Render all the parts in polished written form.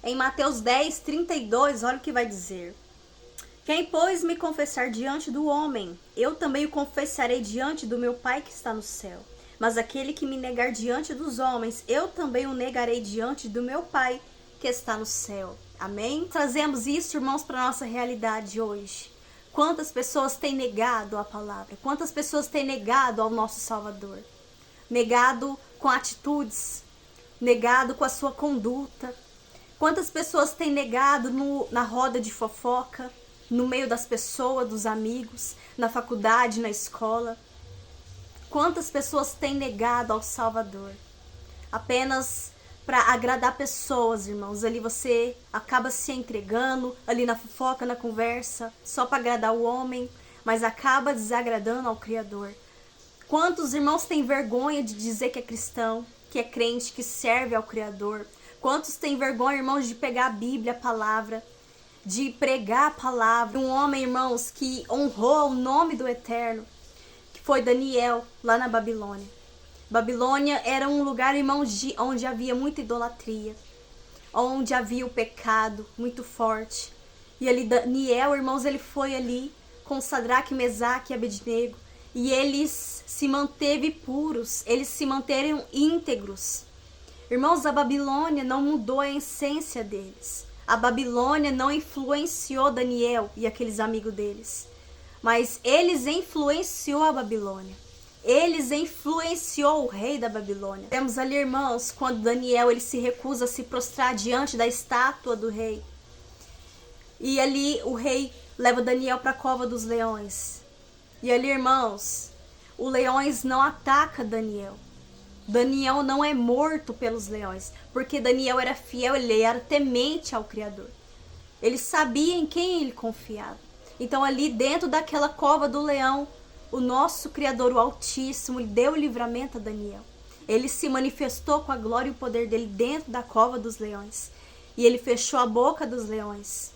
Em Mateus 10, 32, olha o que vai dizer. Quem, pois, me confessar diante do homem, eu também o confessarei diante do meu Pai que está no céu. Mas aquele que me negar diante dos homens, eu também o negarei diante do meu Pai que está no céu. Amém? Trazemos isso, irmãos, para a nossa realidade hoje. Quantas pessoas têm negado a palavra? Quantas pessoas têm negado ao nosso Salvador? Negado com atitudes, negado com a sua conduta. Quantas pessoas têm negado na roda de fofoca, no meio das pessoas, dos amigos, na faculdade, na escola? Quantas pessoas têm negado ao Salvador? Apenas para agradar pessoas, irmãos. Ali você acaba se entregando, ali na fofoca, na conversa, só para agradar o homem, mas acaba desagradando ao Criador. Quantos irmãos têm vergonha de dizer que é cristão, que é crente, que serve ao Criador? Quantos têm vergonha, irmãos, de pegar a Bíblia, a palavra, de pregar a palavra? Um homem, irmãos, que honrou o nome do Eterno, que foi Daniel, lá na Babilônia. Babilônia era um lugar, irmãos, onde havia muita idolatria, onde havia o pecado muito forte. E ali Daniel, irmãos, ele foi ali com Sadraque, Mesaque e Abednego, e eles se manteve puros, eles se manteram íntegros. Irmãos, a Babilônia não mudou a essência deles. A Babilônia não influenciou Daniel e aqueles amigos deles, mas eles influenciou a Babilônia. Eles influenciou o rei da Babilônia. Temos ali, irmãos, quando Daniel ele se recusa a se prostrar diante da estátua do rei. E ali o rei leva Daniel para a cova dos leões. E ali, irmãos, os leões não atacam Daniel. Daniel não é morto pelos leões, porque Daniel era fiel, ele era temente ao Criador. Ele sabia em quem ele confiava. Então ali dentro daquela cova do leão, o nosso Criador, o Altíssimo, deu livramento a Daniel. Ele se manifestou com a glória e o poder dele dentro da cova dos leões. E ele fechou a boca dos leões.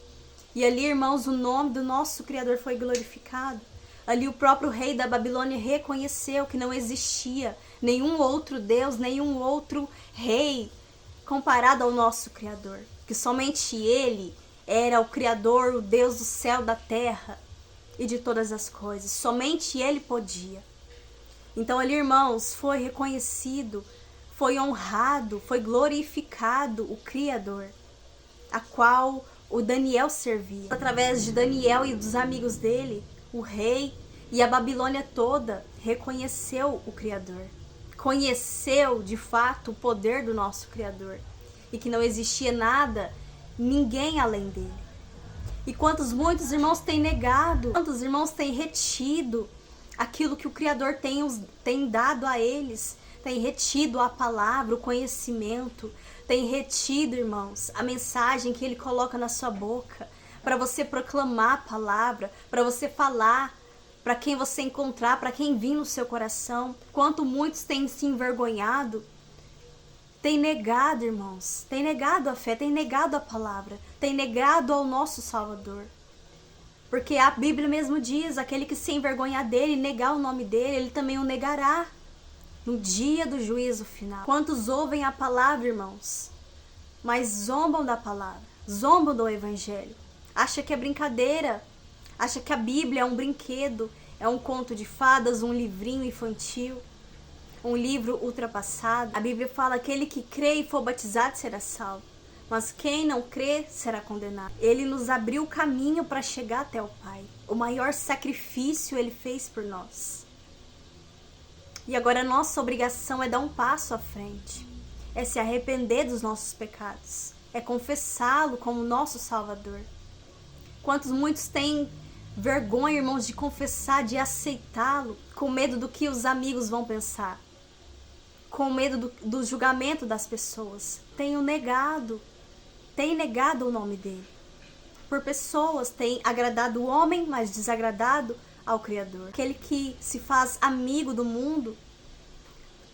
E ali, irmãos, o nome do nosso Criador foi glorificado. Ali o próprio rei da Babilônia reconheceu que não existia nenhum outro Deus, nenhum outro rei comparado ao nosso Criador. Que somente ele era o Criador, o Deus do céu, da terra e de todas as coisas. Somente ele podia. Então ali, irmãos, foi reconhecido, foi honrado, foi glorificado o Criador, a qual o Daniel servia. Através de Daniel e dos amigos dele, o rei e a Babilônia toda reconheceu o Criador. Conheceu, de fato, o poder do nosso Criador. E que não existia nada, ninguém além dele. E muitos irmãos têm negado, quantos irmãos têm retido aquilo que o Criador tem dado a eles, tem retido a palavra, o conhecimento, tem retido, irmãos, a mensagem que ele coloca na sua boca, para você proclamar a palavra, para você falar, para quem você encontrar, para quem vir no seu coração. Quanto muitos têm se envergonhado, tem negado, irmãos, tem negado a fé, tem negado a palavra, tem negado ao nosso Salvador. Porque a Bíblia mesmo diz, aquele que se envergonhar dele, negar o nome dele, ele também o negará no dia do juízo final. Quantos ouvem a palavra, irmãos, mas zombam da palavra, zombam do evangelho, acha que é brincadeira, acha que a Bíblia é um brinquedo, é um conto de fadas, um livrinho infantil, um livro ultrapassado. A Bíblia fala: aquele que crê e for batizado será salvo, mas quem não crê será condenado. Ele nos abriu o caminho para chegar até o Pai. O maior sacrifício ele fez por nós. E agora a nossa obrigação é dar um passo à frente, é se arrepender dos nossos pecados, é confessá-lo como nosso Salvador. Muitos têm vergonha, irmãos, de confessar, de aceitá-lo, com medo do que os amigos vão pensar, com medo do julgamento das pessoas. Tem negado o nome dele. Por pessoas, tem agradado o homem, mas desagradado ao Criador. Aquele que se faz amigo do mundo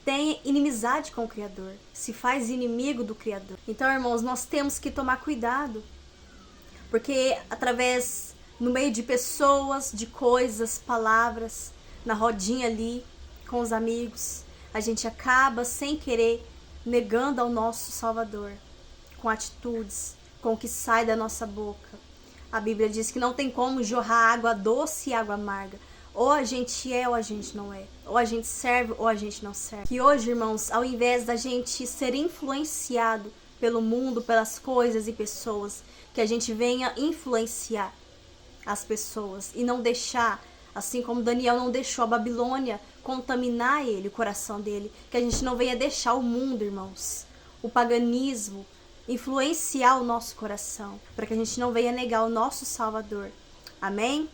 tem inimizade com o Criador, se faz inimigo do Criador. Então, irmãos, nós temos que tomar cuidado, porque no meio de pessoas, de coisas, palavras, na rodinha ali, com os amigos, a gente acaba, sem querer, negando ao nosso Salvador, com atitudes, com o que sai da nossa boca. A Bíblia diz que não tem como jorrar água doce e água amarga. Ou a gente é ou a gente não é. Ou a gente serve ou a gente não serve. Que hoje, irmãos, ao invés da gente ser influenciado pelo mundo, pelas coisas e pessoas, que a gente venha influenciar as pessoas e não deixar, assim como Daniel não deixou a Babilônia contaminar ele, o coração dele, que a gente não venha deixar o mundo, irmãos, o paganismo, influenciar o nosso coração, para que a gente não venha negar o nosso Salvador. Amém?